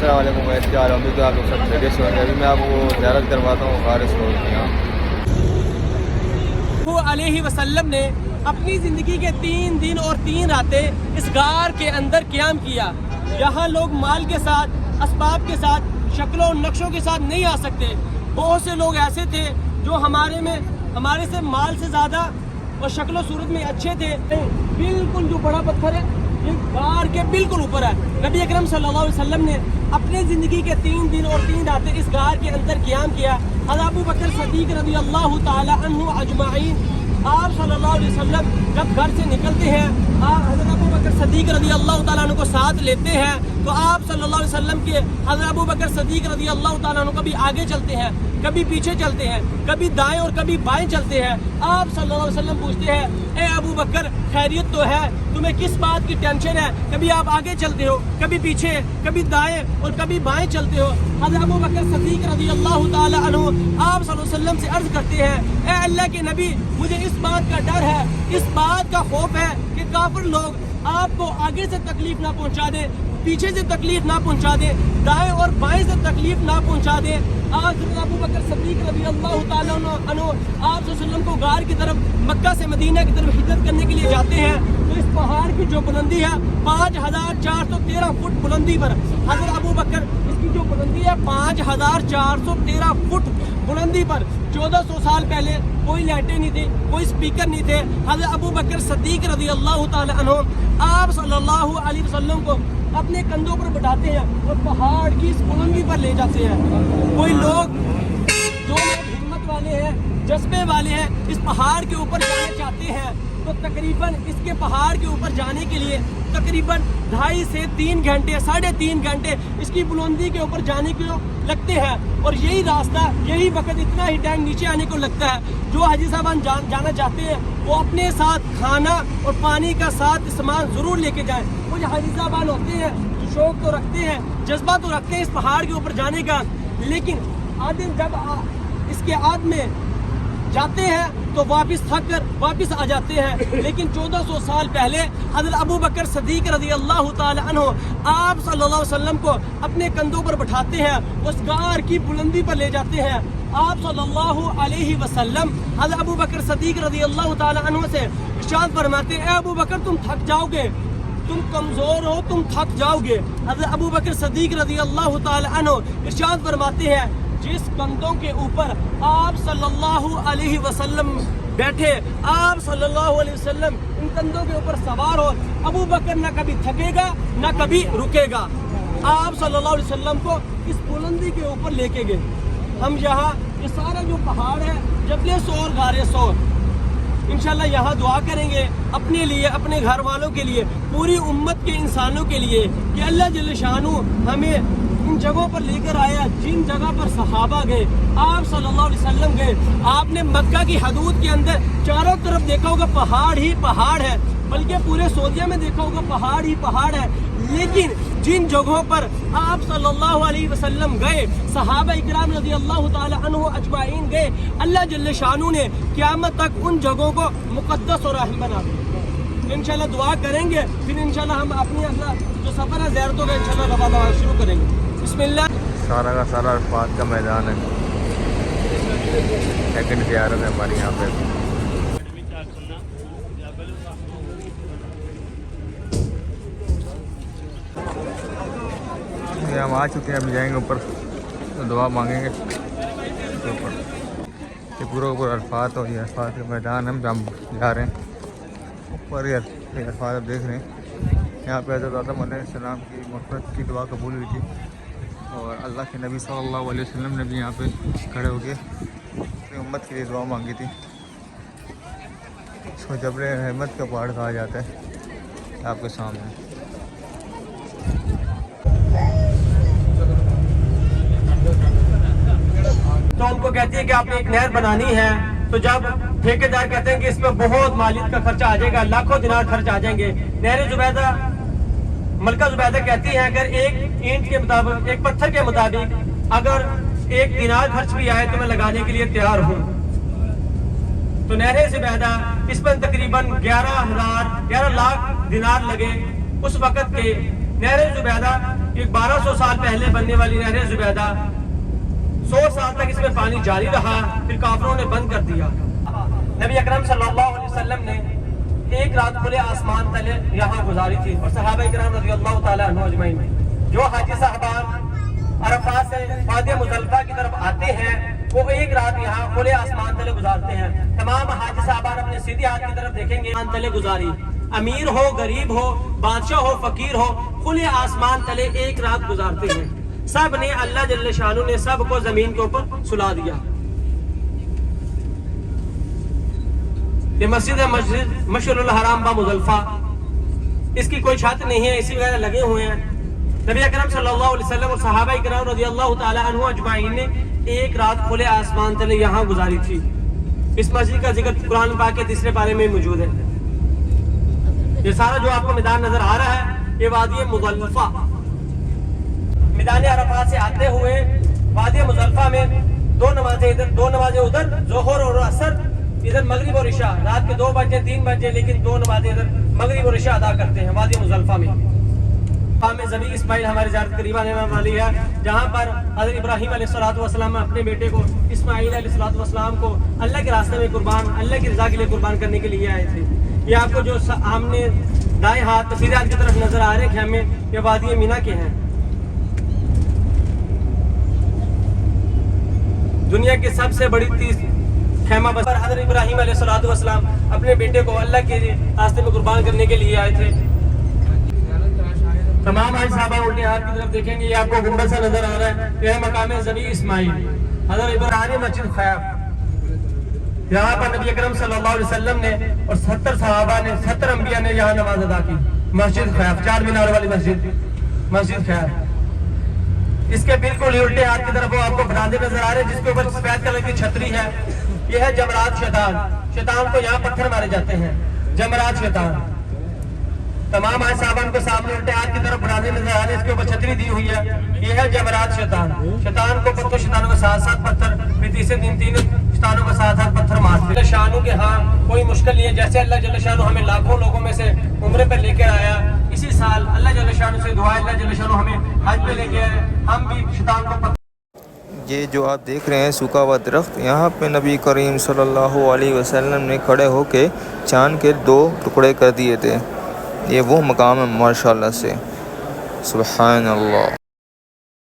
अस्सलाम वालेकुम गाइस, क्या हाल है? उम्मीद है आप लोग सब खैरियत से होंगे। अभी मैं आपको ज़ियारत करवाता हूँ गार सौर के यहाँ। वो अलैहि वसल्लम ने अपनी ज़िंदगी के 3 दिन और 3 रातें इस गार के अंदर क़याम किया। यहाँ लोग माल के साथ, असबाब के साथ, शक्लों और नक्शों के साथ नहीं आ सकते। बहुत से लोग ऐसे थे जो हमारे से माल से ज़्यादा और शक्ल सूरत में अच्छे थे। बिल्कुल जो बड़ा पत्थर है ये गार के बिल्कुल ऊपर है। नबी अकरम सल्लल्लाहु अलैहि वसल्लम ने अपने ज़िंदगी के 3 दिन और 3 रातें इस गार के अंदर क़याम किया। हज़रत अबू बकर सदीक़ रज़ी अल्लाह ताला अन्हु अजमाइन, आप सल्लल्लाहु अलैहि वसल्लम जब घर से निकलते हैं, हज़रत अबू बकर सदीक़ रज़ी अल्लाह ताला अन्हु को साथ लेते हैं, तो आप सल्लल्लाहु अलैहि वसल्लम के हज़रत अबू बकर सदीक़ रज़ी अल्लाह ताला अन्हु कभी आगे चलते हैं, कभी पीछे चलते हैं, कभी दाएं और कभी बाएं चलते हैं। आप सल्लल्लाहु अलैहि वसल्लम पूछते हैं, ए अबू बकर खैरियत तो है? तुम्हें किस बात की टेंशन है? कभी आप आगे चलते हो, कभी पीछे, कभी दाएं और कभी बाएं चलते हो। हज़रत अबू बकर सदीक़ रज़ी अल्लाह ताला अन्हु आप सल्लल्लाहु अलैहि वसल्लम से अर्ज़ करते हैं, ए अल्लाह के नबी, मुझे इस बात का डर है, इस बात का खौफ है कि काफिर लोग आपको आगे से तकलीफ ना पहुंचा दे, पीछे से तकलीफ ना पहुंचा दे, दाएं और बाएं से तकलीफ ना पहुंचा दे। आज अबू बकर सदीक़ रज़ी अल्लाह ताला अन्हु आप वसल्लम को गार की तरफ, मक्का से मदीना की तरफ हिजरत करने के लिए जाते हैं, तो इस पहाड़ की जो बुलंदी है 5413 फुट बुलंदी पर हज़रत अबू बकर, इसकी जो बुलंदी है 5413 फुट बुलंदी पर 1400 साल पहले कोई लाइटें नहीं थी, कोई स्पीकर नहीं थे। हज़रत अबू बकर सदीक़ रज़ी अल्लाह ताला अन्हु आप सल्लल्लाहु अलैहि वसल्लम को अपने कंधों पर बैठाते हैं और पहाड़ की इस बुलंदी पर ले जाते हैं। कोई लोग जो लोग हिम्मत वाले हैं, जज्बे वाले हैं, इस पहाड़ के ऊपर जाना चाहते हैं, तो तकरीबन इसके पहाड़ के ऊपर जाने के लिए तकरीबन 2.5 से 3 घंटे, 3.5 घंटे इसकी बुलंदी के ऊपर जाने को लगते हैं। और यही रास्ता, यही वक्त, इतना ही टाइम नीचे आने को लगता है। जो हाजी साहब जाना चाहते हैं वो अपने साथ खाना और पानी का साथ सामान ज़रूर लेके जाएं। वो जो हाजी साहब होते हैं जो शौक तो रखते हैं, जज्बा तो रखते हैं इस पहाड़ के ऊपर जाने का, लेकिन आदमी जब इसके आद में जाते हैं तो वापस थक कर वापस आ जाते हैं। लेकिन 1400 साल पहले हज़रत अबू बकर सदीक़ रज़ी अल्लाह ताला अन्हु आप सल्लल्लाहु अलैहि वसल्लम को अपने कंधों पर बैठाते हैं, उस गार की बुलंदी पर ले जाते हैं। आप सल्लल्लाहु अलैहि वसल्लम हज़रत अबू बकर सदीक़ रज़ी अल्लाह ताला अन्हु से इरशाद फरमाते हैं, ए अबू बकर तुम थक जाओगे, तुम कमज़ोर हो, तुम थक जाओगे। हज़रत अबू बकर सदीक़ रज़ी अल्लाह ताला अन्हु इरशाद फरमाते हैं, जिस कंधों के ऊपर आप सल्लल्लाहु अलैहि वसल्लम बैठे, आप सल्लल्लाहु अलैहि वसल्लम इन कंधों के ऊपर सवार हो, अबू बकर ना कभी थकेगा ना कभी रुकेगा। आप सल्लल्लाहु अलैहि वसल्लम को इस बुलंदी के ऊपर लेके गए। हम यहाँ ये सारा जो पहाड़ है जबले सौर, गारे सौर, इंशाल्लाह यहाँ दुआ करेंगे अपने लिए, अपने घर वालों के लिए, पूरी उम्मत के इंसानों के लिए कि अल्लाह जल्ल शानू हमें इन जगहों पर लेकर आया जिन जगह पर सहाबा गए, आप सल्लल्लाहु अलैहि वसल्लम गए। आपने मक्का की हदूद के अंदर चारों तरफ देखा होगा पहाड़ ही पहाड़ है, बल्कि पूरे सऊदिया में देखा होगा पहाड़ ही पहाड़ है। लेकिन जिन जगहों पर आप सल्लल्लाहु अलैहि वसल्लम गए, सहाबा इकराम रज़ी अल्लाह ताला अन्हु अजमाइन गए, अल्लाह जल्ल शानू ने क़यामत तक उन जगहों को मुक़द्दस और अहम बना दिया। इंशाल्लाह दुआ करेंगे, फिर इंशाल्लाह हम अपनी जो सफ़र है ज़ियारतों का इंशाल्लाह रवाना शुरू करेंगे। बिस्मिल्लाह। सारा का सारा अरफात का मैदान है, सेकंड ज़ियारत है हमारी यहाँ पे। हम आ चुके हैं, अभी जाएंगे ऊपर तो दुआ मांगेंगे ऊपर। ये पूरा ऊपर अरफात और ये अरफात का मैदान हम जा रहे हैं ऊपर। ये अरफात आप देख रहे हैं, यहाँ पे हज़रत आदम अलैहिस्सलाम की मग़फ़िरत की दुआ कबूल हुई थी और अल्लाह के नबी सल्लल्लाहु अलैहि वसल्लम ने भी यहाँ पे खड़े होकर अपनी उम्मत के लिए दुआ मांगी थी। इसको जबल रहमत का पहाड़ कहा जाता है आपके सामने। तो उनको कहती है कि आपने एक नहर बनानी है, तो जब ठेकेदार कहते हैं कि इस पर बहुत मालियत का खर्चा आ जाएगा, लाखों दिनार खर्च आ जाएंगे, नहर जुबैदा, मलका जुबैदा कहती है अगर एक ईंट के मुताबिक, एक पत्थर के मुताबिक अगर 1 दिनार खर्च भी आए तो मैं लगाने के लिए तैयार हूँ। तो नहर जुबैदा, इस पर तकरीबन 11 लाख दिनार लगे उस वक़्त के। नहर जुबैदा کہ 1200 سال پہلے بننے والی نہر زبیدہ 100 سال تک اس میں پانی جاری رہا، پھر کافروں نے بند کر دیا۔ نبی اکرم صلی اللہ علیہ وسلم نے ایک رات کھلے آسمان تلے یہاں گزاری تھی، اور صحابہ کرام رضی اللہ تعالیٰ عنہ اجمعین جو حاجی صاحبان عرفات سے وادی مزدلفہ کی طرف آتے ہیں وہ ایک رات یہاں کھلے آسمان تلے گزارتے ہیں۔ تمام حاجی صاحبان اپنے سیدھی ہاتھ کی طرف دیکھیں گے، آسمان تلے گزاری، امیر ہو غریب ہو بادشاہ ہو فقیر ہو کھلے آسمان تلے ایک رات گزارتے ہیں۔ سب نے اللہ جل شانہ نے سب کو زمین کے اوپر سلا دیا۔ یہ مسجد ہے، مسجد مشعر الحرام با مزدلفہ، اس کی کوئی چھت نہیں ہے، اسی وغیرہ لگے ہوئے ہیں۔ نبی اکرم صلی اللہ علیہ وسلم اور صحابہ کرام رضی اللہ تعالی عنہ اجمعین نے ایک رات کھلے آسمان تلے یہاں گزاری تھی۔ اس مسجد کا ذکر قرآن پاک کے تیسرے پارے میں موجود ہے۔ یہ سارا جو آپ کو میدان نظر آ رہا ہے یہ وادی مزدلفہ، میدان عرفات سے آتے ہوئے وادی مزدلفہ میں دو نمازیں ادھر دو نمازیں ادھر، ظہر اور عصر، ادھر مغرب اور عشاء، رات کے 2 بجے 3 بجے، لیکن 2 نمازیں ادھر مغرب اور عشاء ادا کرتے ہیں وادی مزدلفہ میں۔ ذبیح اسماعیل ہماری زیارت قریب آنے والی ہے، جہاں پر حضرت ابراہیم علیہ الصلوۃ والسلام اپنے بیٹے کو اسماعیل علیہ الصلوۃ والسلام کو اللہ کے راستے میں قربان، اللہ کی رضا کے لیے قربان کرنے کے لیے آئے تھے۔ یہ آپ کو جو ہم نے دائیں ہاتھ سیدھے ہاتھ کی طرف نظر آ رہے ہیں خیمے، یہ وادی مینا کے ہیں۔ دنیا کی سب سے بڑی خیمہ بس پر حضرت ابراہیم علیہ الصلوۃ والسلام اپنے بیٹے کو اللہ کے راستے میں قربان کرنے کے لیے آئے تھے۔ تمام حاجی صاحبہ الٹے ہاتھ کی طرف دیکھیں گے، یہ آپ کو گنبد سا نظر آ رہا ہے، یہ ہے مقام ذبیح اسماعیل حضرت ابراہیم مسجد خیف۔ یہاں پر نبی اکرم صلی اللہ علیہ وسلم نے اور 70 صحابہ نے 70 انبیاء نے یہاں نماز ادا کی۔ مسجد خیف، 4 مینار والی مسجد، مسجد خیف۔ اس کے بالکل الٹے ہاتھ کی طرف وہ آپ کو برآمدے نظر آ رہے ہیں جس کے اوپر سفید کلر کی چھتری ہے، یہ ہے جمرات شیطان۔ شیطان کو یہاں پتھر مارے جاتے ہیں، جمرات شیطان۔ تمام آج صاحبان کو سامنے الٹے ہاتھ کی طرف برآمدے نظر آ رہے ہیں، اس کے اوپر چھتری دی ہوئی ہے، یہ ہے جمرات شیطان۔ شیطان کو پتھر، شیطانوں کے ساتھ ساتھ پتھر، پھر تیسرے دن 3 شیطانوں کے ساتھ ساتھ پتھر مارتے ہیں۔ شانوں کے ہاں کوئی مشکل نہیں ہے، جیسے اللہ جل شانہ ہمیں لاکھوں لوگوں میں سے عمرے پر لے کر آیا، اسی سال اللہ جل شانہ سے دعا ہے اللہ جل شانہ ہمیں حج پہ لے کے آئے، ہم بھی شیطان کو یہ جو آپ دیکھ رہے ہیں سوکھا ہوا درخت، یہاں پہ نبی کریم صلی اللہ علیہ وسلم نے کھڑے ہو کے چاند کے 2 ٹکڑے کر دیے تھے۔ یہ وہ مقام ہے ماشاءاللہ سے، سبحان اللہ۔